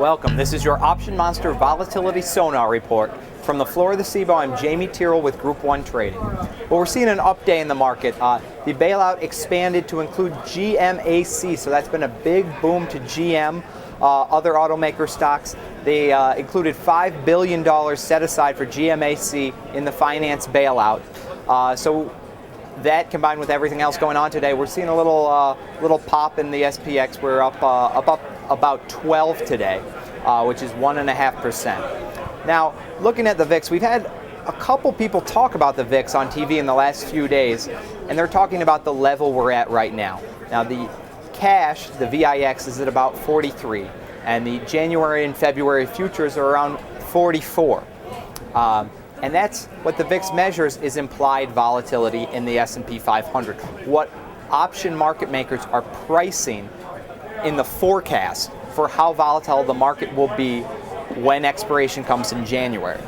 Welcome. This is your Option Monster Volatility Sonar Report. From the floor of the CBOE, I'm Jamie Tyrrell with Group 1 Trading. Well, we're seeing an update in the market. The bailout expanded to include GMAC, so that's been a big boom to GM. Other automaker stocks, they included $5 billion set aside for GMAC in the finance bailout. So that combined with everything else going on today, we're seeing a little pop in the SPX. We're up about 12 today, which is 1.5%. Now, looking at the VIX, we've had a couple people talk about the VIX on TV in the last few days, and they're talking about the level we're at right now. Now, the cash, the VIX, is at about 43, and the January and February futures are around 44. And that's what the VIX measures, is implied volatility in the S&P 500. What option market makers are pricing in the forecast for how volatile the market will be when expiration comes in January.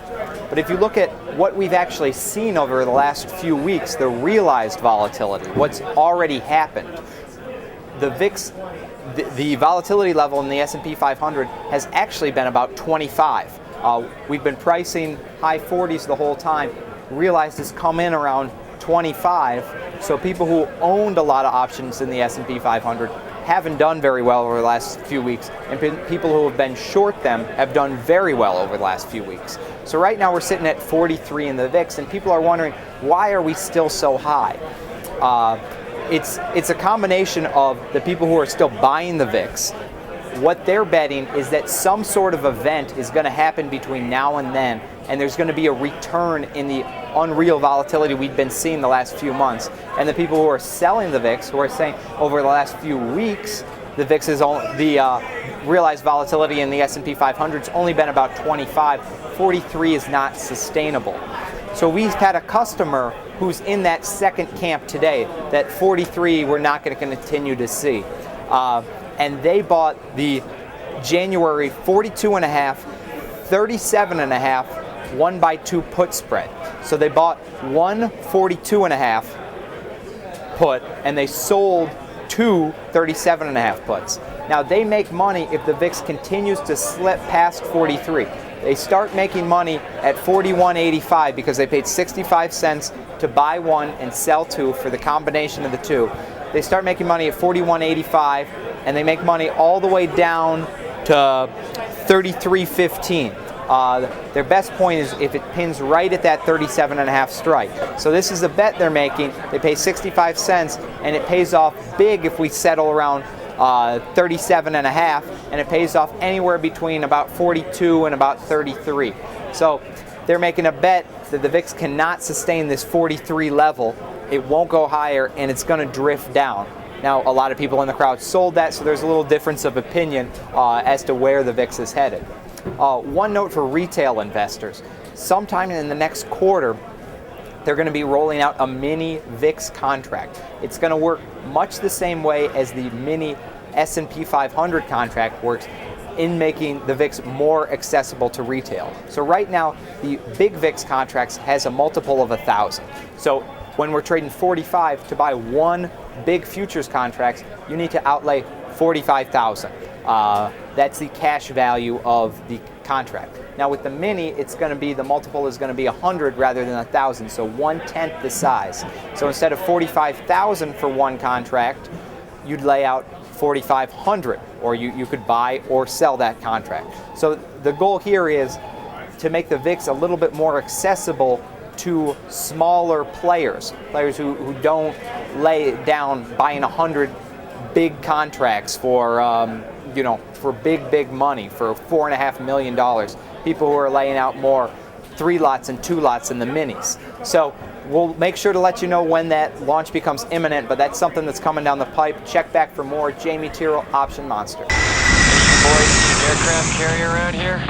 But if you look at what we've actually seen over the last few weeks, the realized volatility, what's already happened, the VIX, the volatility level in the S&P 500 has actually been about 25. We've been pricing high 40s the whole time. Realized has come in around 25. So people who owned a lot of options in the S&P 500 haven't done very well over the last few weeks, and people who have been short them have done very well over the last few weeks. So right now we're sitting at 43 in the VIX, and people are wondering, why are we still so high? It's a combination of the people who are still buying the VIX. What they're betting is that some sort of event is going to happen between now and then, and there's going to be a return in the unreal volatility we've been seeing the last few months. And the people who are selling the VIX, who are saying over the last few weeks, the VIX is the realized volatility in the S&P 500 has only been about 25. 43 is not sustainable. So we've had a customer who's in that second camp today, that 43 we're not going to continue to see. And they bought the January 42.5, 37.5, 1x2 put spread. So they bought one 42.5 put, and they sold two 37.5 puts. Now they make money if the VIX continues to slip past 43. They start making money at 41.85 because they paid 65 cents to buy one and sell two for the combination of the two. They start making money at 41.85, and they make money all the way down to 33.15. Their best point is if it pins right at that 37.5 strike. So this is a bet they're making. They pay 65 cents, and it pays off big if we settle around 37.5, and it pays off anywhere between about 42 and about 33. So they're making a bet that the VIX cannot sustain this 43 level. It won't go higher, and it's going to drift down. Now, a lot of people in the crowd sold that, so there's a little difference of opinion as to where the VIX is headed. One note for retail investors. Sometime in the next quarter, they're going to be rolling out a mini VIX contract. It's going to work much the same way as the mini S&P 500 contract works in making the VIX more accessible to retail. So right now, the big VIX contracts has a multiple of 1,000. So when we're trading 45 to buy one big futures contract, you need to outlay 45,000. That's the cash value of the contract. Now with the mini, it's going to be, the multiple is going to be 100 rather than 1,000, so 1/10 the size. So instead of 45,000 for one contract, you'd lay out 4,500, or you could buy or sell that contract. So the goal here is to make the VIX a little bit more accessible to smaller players who don't lay down buying 100 big contracts for for big money, for $4.5 million. People who are laying out more 3 lots and 2 lots in the minis. So we'll make sure to let you know when that launch becomes imminent, but that's something that's coming down the pipe. Check back for more. Jamie Tyrrell, Option Monster. Boys, aircraft carrier around here?